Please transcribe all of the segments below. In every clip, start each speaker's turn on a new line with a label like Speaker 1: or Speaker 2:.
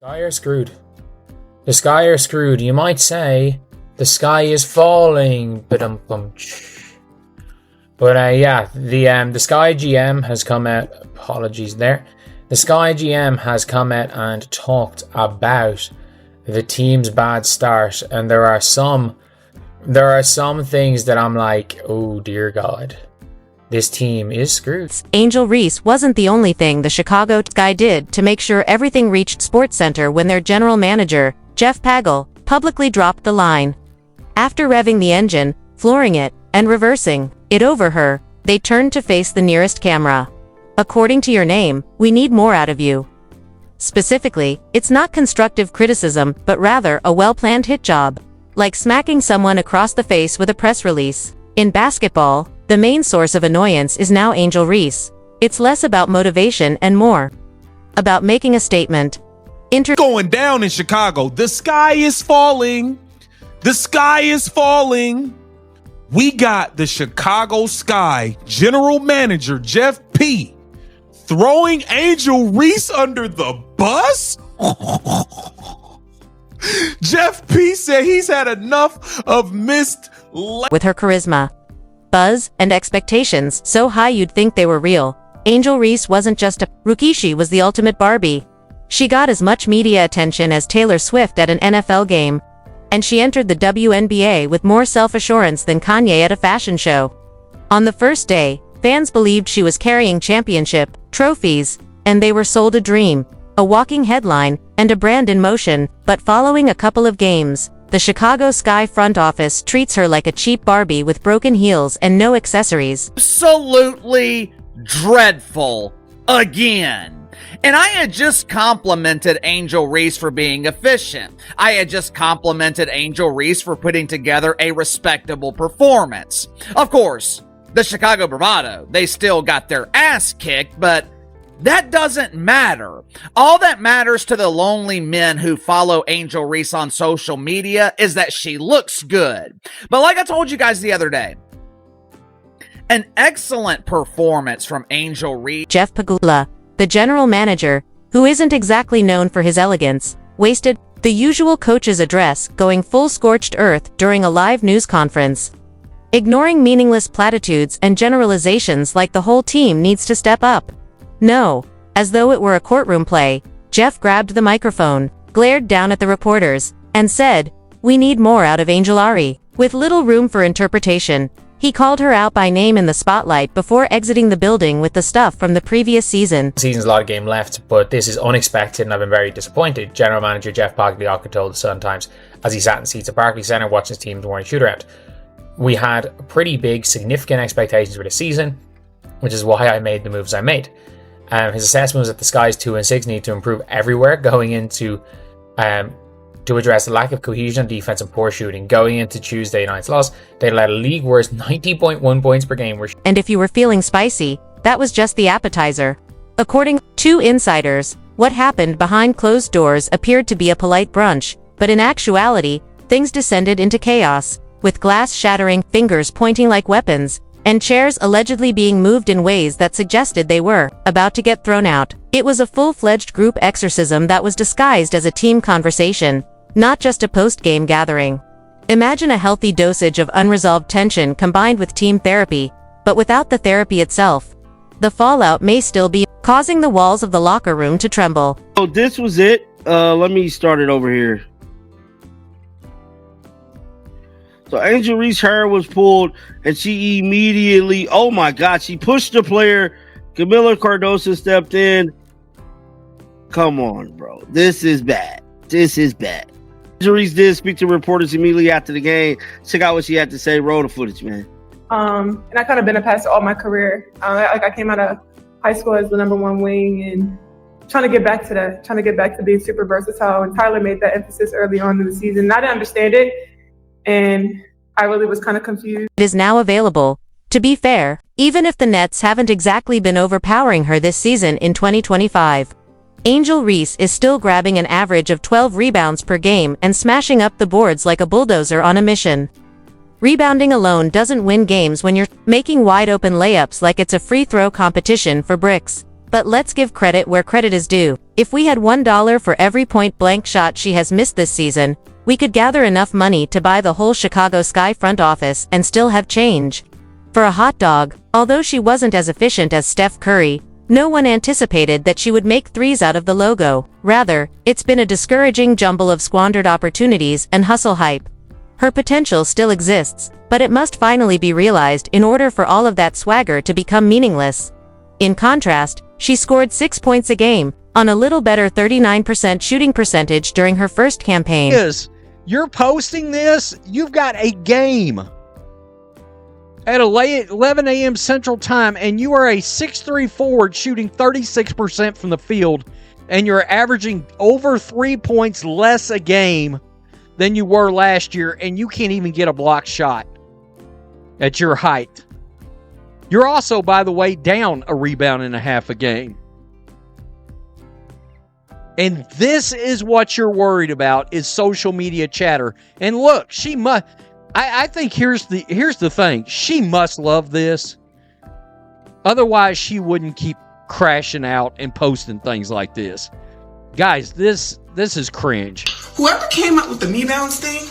Speaker 1: Sky are screwed. The Sky are screwed. You might say the sky is falling. But yeah, the Sky GM has come out. Apologies there. The Sky GM has come out and talked about the team's bad start, and there are some things that I'm like, oh dear God, this team is screwed.
Speaker 2: Angel Reese wasn't the only thing the Chicago Sky did to make sure everything reached SportsCenter when their general manager, Jeff Pagel, publicly dropped the line. After revving the engine, flooring it, and reversing it over her, they turned to face the nearest camera. According to your name, we need more out of you. Specifically, it's not constructive criticism, but rather a well-planned hit job. Like smacking someone across the face with a press release. In basketball, the main source of annoyance is now Angel Reese. It's less about motivation and more about making a statement.
Speaker 3: Going down in Chicago. The sky is falling. The sky is falling. We got the Chicago Sky general manager, Jeff P., throwing Angel Reese under the bus? Jeff P. said he's had enough of missed
Speaker 2: with her charisma, buzz, and expectations so high you'd think they were real. Angel Reese wasn't just a rookie, she was the ultimate Barbie. She got as much media attention as Taylor Swift at an NFL game, and she entered the WNBA with more self-assurance than Kanye at a fashion show. On the first day, fans believed she was carrying championship trophies, and they were sold a dream, a walking headline, and a brand in motion. But following a couple of games, the Chicago Sky front office treats her like a cheap Barbie with broken heels and no accessories.
Speaker 4: Absolutely dreadful again. And I had just complimented Angel Reese for being efficient. I had just complimented Angel Reese for putting together a respectable performance. Of course, the Chicago Bravado, they still got their ass kicked, but that doesn't matter. All that matters to the lonely men who follow Angel Reese on social media is that she looks good. But like I told you guys the other day, an excellent performance from Angel Reese.
Speaker 2: Jeff Pagula, the general manager, who isn't exactly known for his elegance, wasted the usual coach's address going full scorched earth during a live news conference, ignoring meaningless platitudes and generalizations like the whole team needs to step up. No, as though it were a courtroom play, Jeff grabbed the microphone, glared down at the reporters, and said, "We need more out of Angel Ari." With little room for interpretation, he called her out by name in the spotlight before exiting the building with the stuff from the previous season.
Speaker 1: The season's a lot of game left, but this is unexpected and I've been very disappointed. General manager Jeff Pagliocca told the Sun Times as he sat in seats at Barclays Centre watching his team's morning shootaround. We had pretty big, significant expectations for the season, which is why I made the moves I made. His assessment was that the Sky's 2-6 need to improve everywhere going into to address the lack of cohesion on defense and poor shooting. Going into Tuesday night's loss, they let a league worst 90.1 points per game.
Speaker 2: And if you were feeling spicy, that was just the appetizer. According to insiders, what happened behind closed doors appeared to be a polite brunch, but in actuality, things descended into chaos, with glass shattering, fingers pointing like weapons, and chairs allegedly being moved in ways that suggested they were about to get thrown out. It was a full-fledged group exorcism that was disguised as a team conversation, not just a post-game gathering. Imagine a healthy dosage of unresolved tension combined with team therapy, but without the therapy itself. The fallout may still be causing the walls of the locker room to tremble.
Speaker 5: So this was it. Let me start it over here. So Angel Reese's hair was pulled, and she immediately, oh my God, she pushed the player. Camila Cardoso stepped in. Come on, bro. This is bad. This is bad. Angel Reese did speak to reporters immediately after the game. Check out what she had to say. Roll the footage, man.
Speaker 6: And I kind of been a passer all my career. I came out of high school as the number one wing and trying to get back to that, trying to get back to being super versatile. And Tyler made that emphasis early on in the season. And I didn't understand it. And I really was kind of confused.
Speaker 2: It is now available. To be fair, even if the Nets haven't exactly been overpowering her this season in 2025, Angel Reese is still grabbing an average of 12 rebounds per game and smashing up the boards like a bulldozer on a mission. Rebounding alone doesn't win games when you're making wide-open layups like it's a free throw competition for bricks. But let's give credit where credit is due. If we had $1 for every point-blank shot she has missed this season, we could gather enough money to buy the whole Chicago Sky front office and still have change. For a hot dog, although she wasn't as efficient as Steph Curry, no one anticipated that she would make threes out of the logo. Rather, it's been a discouraging jumble of squandered opportunities and hustle hype. Her potential still exists, but it must finally be realized in order for all of that swagger to become meaningless. In contrast, she scored 6 points a game, on a little better 39% shooting percentage during her first campaign.
Speaker 7: You're posting this, you've got a game at 11 a.m. Central Time, and you are a 6'3" forward shooting 36% from the field, and you're averaging over 3 points less a game than you were last year, and you can't even get a block shot at your height. You're also, by the way, down a rebound and a half a game. And this is what you're worried about, is social media chatter. And look, she must... I think here's the thing. She must love this. Otherwise, she wouldn't keep crashing out and posting things like this. Guys, this is cringe.
Speaker 8: Whoever came up with the rebounds thing,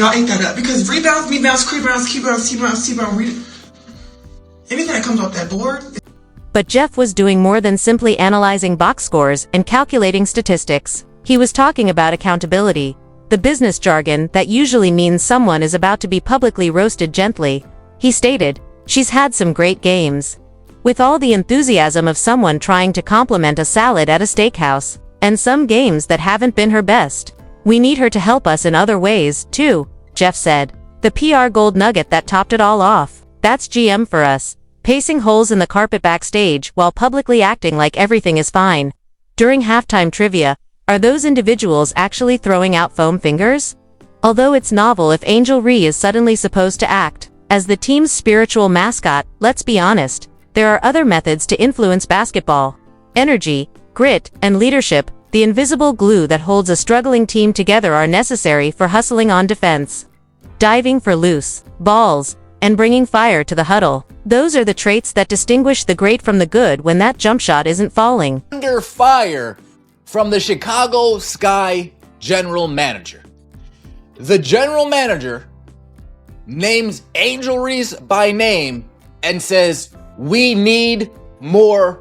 Speaker 8: y'all ate that up. Because rebounds, rebounds, anything that comes off that board.
Speaker 2: But Jeff was doing more than simply analyzing box scores and calculating statistics. He was talking about accountability. The business jargon that usually means someone is about to be publicly roasted gently. He stated, "She's had some great games." With all the enthusiasm of someone trying to compliment a salad at a steakhouse, and some games that haven't been her best. "We need her to help us in other ways, too," Jeff said. The PR gold nugget that topped it all off. That's GM for us. Pacing holes in the carpet backstage while publicly acting like everything is fine. During halftime trivia, are those individuals actually throwing out foam fingers? Although it's novel if Angel Reese is suddenly supposed to act as the team's spiritual mascot, let's be honest, there are other methods to influence basketball. Energy, grit, and leadership, the invisible glue that holds a struggling team together, are necessary for hustling on defense. Diving for loose balls, and bringing fire to the huddle. Those are the traits that distinguish the great from the good when that jump shot isn't falling.
Speaker 9: Under fire from the Chicago Sky general manager. The general manager names Angel Reese by name and says, "We need more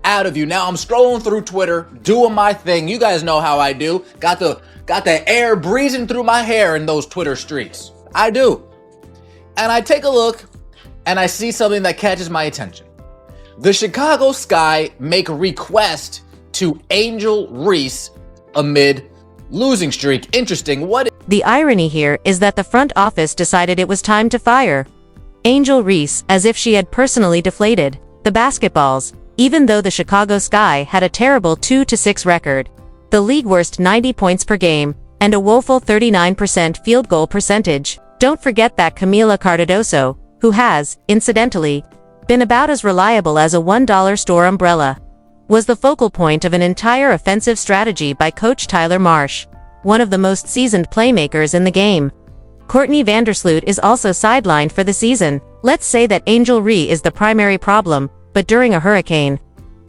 Speaker 9: out of you." Now I'm scrolling through Twitter, doing my thing. You guys know how I do. Got the air breezing through my hair in those Twitter streets. I do. And I take a look and I see something that catches my attention. The Chicago Sky make a request to Angel Reese amid losing streak. Interesting.
Speaker 2: The irony here is that the front office decided it was time to fire Angel Reese, as if she had personally deflated the basketballs, even though the Chicago Sky had a terrible 2-6 record, the league worst 90 points per game, and a woeful 39% field goal percentage. Don't forget that Camila Cardoso, who has, incidentally, been about as reliable as a $1 store umbrella, was the focal point of an entire offensive strategy by coach Tyler Marsh, one of the most seasoned playmakers in the game. Courtney Vandersloot is also sidelined for the season. Let's say that Angel Reese is the primary problem, but during a hurricane,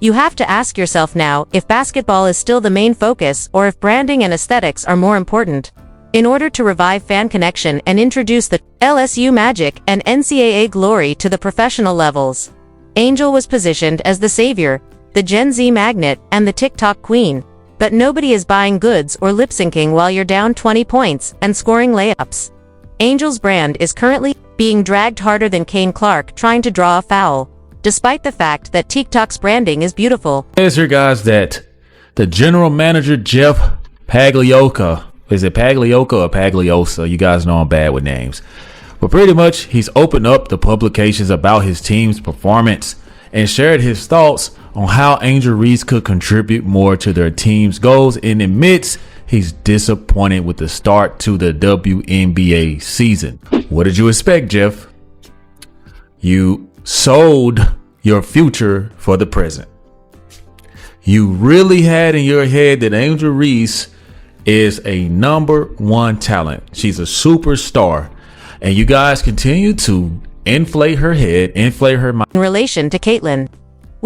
Speaker 2: you have to ask yourself now if basketball is still the main focus or if branding and aesthetics are more important. In order to revive fan connection and introduce the LSU magic and NCAA glory to the professional levels, Angel was positioned as the savior, the Gen Z magnet, and the TikTok queen. But nobody is buying goods or lip-syncing while you're down 20 points and scoring layups. Angel's brand is currently being dragged harder than Kane Clark trying to draw a foul, despite the fact that TikTok's branding is beautiful.
Speaker 10: It says here, guys, that the general manager, Jeff Pagliocca, is it Pagliocca or Pagliosa? You guys know I'm bad with names. But pretty much, he's opened up the publications about his team's performance and shared his thoughts on how Angel Reese could contribute more to their team's goals, and admits he's disappointed with the start to the WNBA season. What did you expect, Jeff? You sold your future for the present. You really had in your head that Angel Reese is a #1 talent. She's a superstar. And you guys continue to inflate her head, inflate her mind.
Speaker 2: In relation to Caitlyn,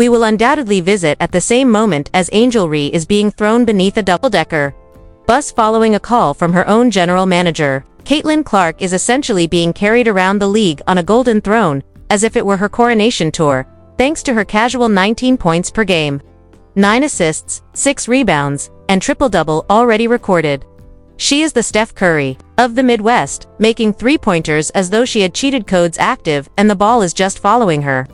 Speaker 2: we will undoubtedly visit at the same moment as Angel Reese is being thrown beneath a double-decker bus following a call from her own general manager. Caitlin Clark is essentially being carried around the league on a golden throne, as if it were her coronation tour, thanks to her casual 19 points per game, 9 assists, 6 rebounds, and triple-double already recorded. She is the Steph Curry of the Midwest, making three-pointers as though she had cheated codes active and the ball is just following her.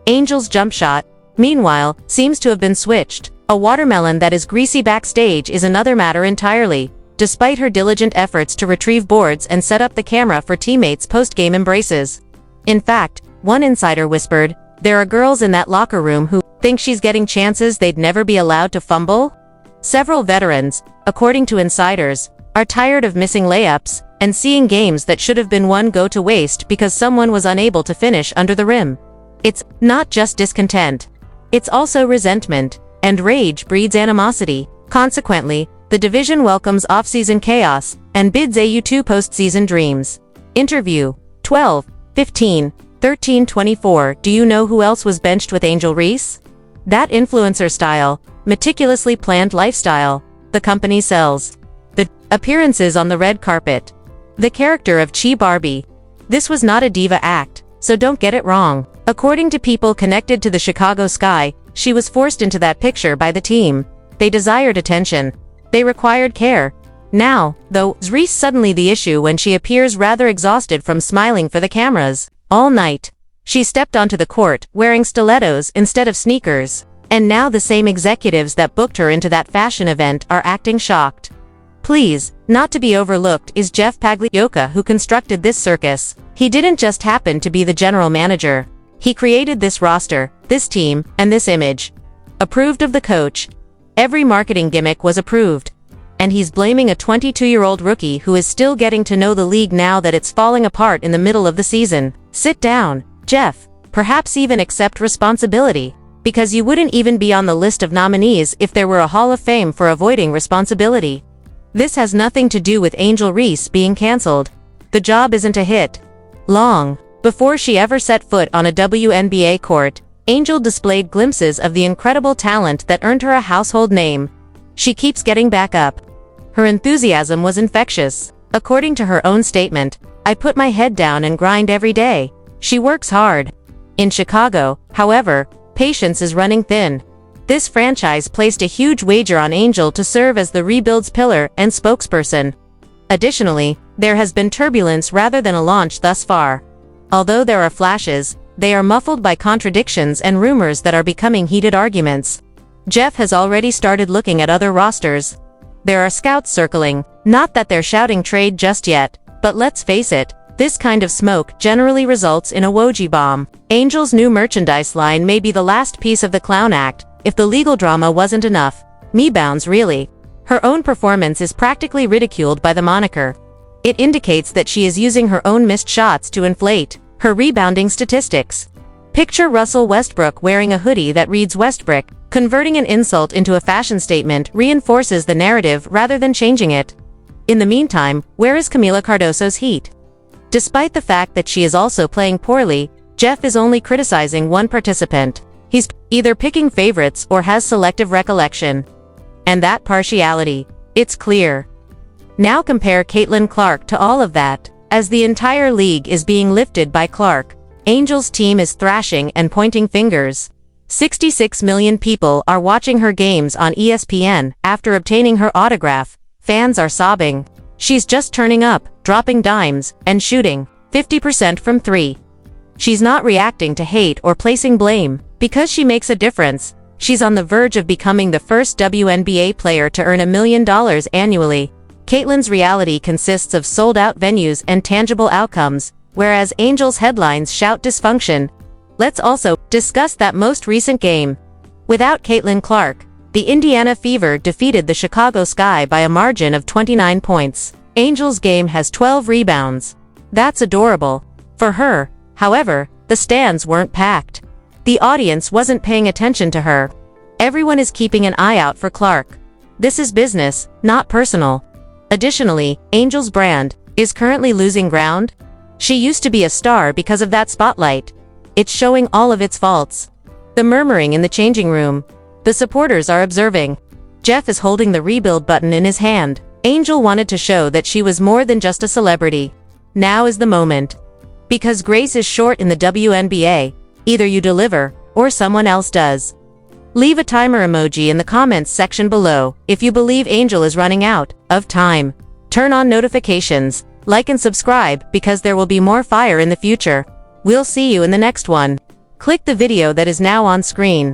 Speaker 2: Angel's jump shot, meanwhile, seems to have been switched. A watermelon that is greasy backstage is another matter entirely, despite her diligent efforts to retrieve boards and set up the camera for teammates' post-game embraces. In fact, one insider whispered, "There are girls in that locker room who think she's getting chances they'd never be allowed to fumble." Several veterans, according to insiders, are tired of missing layups and seeing games that should have been won go to waste because someone was unable to finish under the rim. It's not just discontent. It's also resentment, and rage breeds animosity. Consequently, the division welcomes off-season chaos and bids AU2 postseason dreams. Interview 12/15/13/24. Do you know who else was benched with Angel Reese? That influencer style, meticulously planned lifestyle, the company sells. The appearances on the red carpet. The character of Chi Barbie. This was not a diva act, so don't get it wrong. According to people connected to the Chicago Sky, she was forced into that picture by the team. They desired attention. They required care. Now, though, is Reese suddenly the issue when she appears rather exhausted from smiling for the cameras all night? She stepped onto the court wearing stilettos instead of sneakers, and now the same executives that booked her into that fashion event are acting shocked. Please, not to be overlooked is Jeff Pagliuca, who constructed this circus. He didn't just happen to be the general manager. He created this roster, this team, and this image. Approved of the coach. Every marketing gimmick was approved. And he's blaming a 22-year-old rookie who is still getting to know the league now that it's falling apart in the middle of the season. Sit down, Jeff. Perhaps even accept responsibility. Because you wouldn't even be on the list of nominees if there were a Hall of Fame for avoiding responsibility. This has nothing to do with Angel Reese being cancelled. The job isn't a hit. Long before she ever set foot on a WNBA court, Angel displayed glimpses of the incredible talent that earned her a household name. She keeps getting back up. Her enthusiasm was infectious. According to her own statement, "I put my head down and grind every day." She works hard. In Chicago, however, patience is running thin. This franchise placed a huge wager on Angel to serve as the rebuild's pillar and spokesperson. Additionally, there has been turbulence rather than a launch thus far. Although there are flashes, they are muffled by contradictions and rumors that are becoming heated arguments. Jeff has already started looking at other rosters. There are scouts circling, not that they're shouting trade just yet, but let's face it, this kind of smoke generally results in a Woji bomb. Angel's new merchandise line may be the last piece of the clown act, if the legal drama wasn't enough. Me-bounds really. Her own performance is practically ridiculed by the moniker. It indicates that she is using her own missed shots to inflate her rebounding statistics. Picture Russell Westbrook wearing a hoodie that reads Westbrook. Converting an insult into a fashion statement reinforces the narrative rather than changing it. In the meantime, where is Camila Cardoso's heat? Despite the fact that she is also playing poorly, Jeff is only criticizing one participant. He's either picking favorites or has selective recollection. And that partiality, it's clear. Now compare Caitlin Clark to all of that. As the entire league is being lifted by Clark, Angel's team is thrashing and pointing fingers. 66 million people are watching her games on ESPN. After obtaining her autograph, fans are sobbing. She's just turning up, dropping dimes, and shooting 50% from 3. She's not reacting to hate or placing blame. Because she makes a difference, she's on the verge of becoming the first WNBA player to earn $1 million annually. Caitlin's reality consists of sold-out venues and tangible outcomes, whereas Angel's headlines shout dysfunction. Let's also discuss that most recent game. Without Caitlin Clark, the Indiana Fever defeated the Chicago Sky by a margin of 29 points. Angel's game has 12 rebounds. That's adorable. For her, however, the stands weren't packed. The audience wasn't paying attention to her. Everyone is keeping an eye out for Clark. This is business, not personal. Additionally, Angel's brand is currently losing ground. She used to be a star because of that spotlight. It's showing all of its faults. The murmuring in the changing room. The supporters are observing. Jeff is holding the rebuild button in his hand. Angel wanted to show that she was more than just a celebrity. Now is the moment. Because grace is short in the WNBA, either you deliver, or someone else does. Leave a timer emoji in the comments section below if you believe Angel is running out of time. Turn on notifications, like and subscribe because there will be more fire in the future. We'll see you in the next one. Click the video that is now on screen.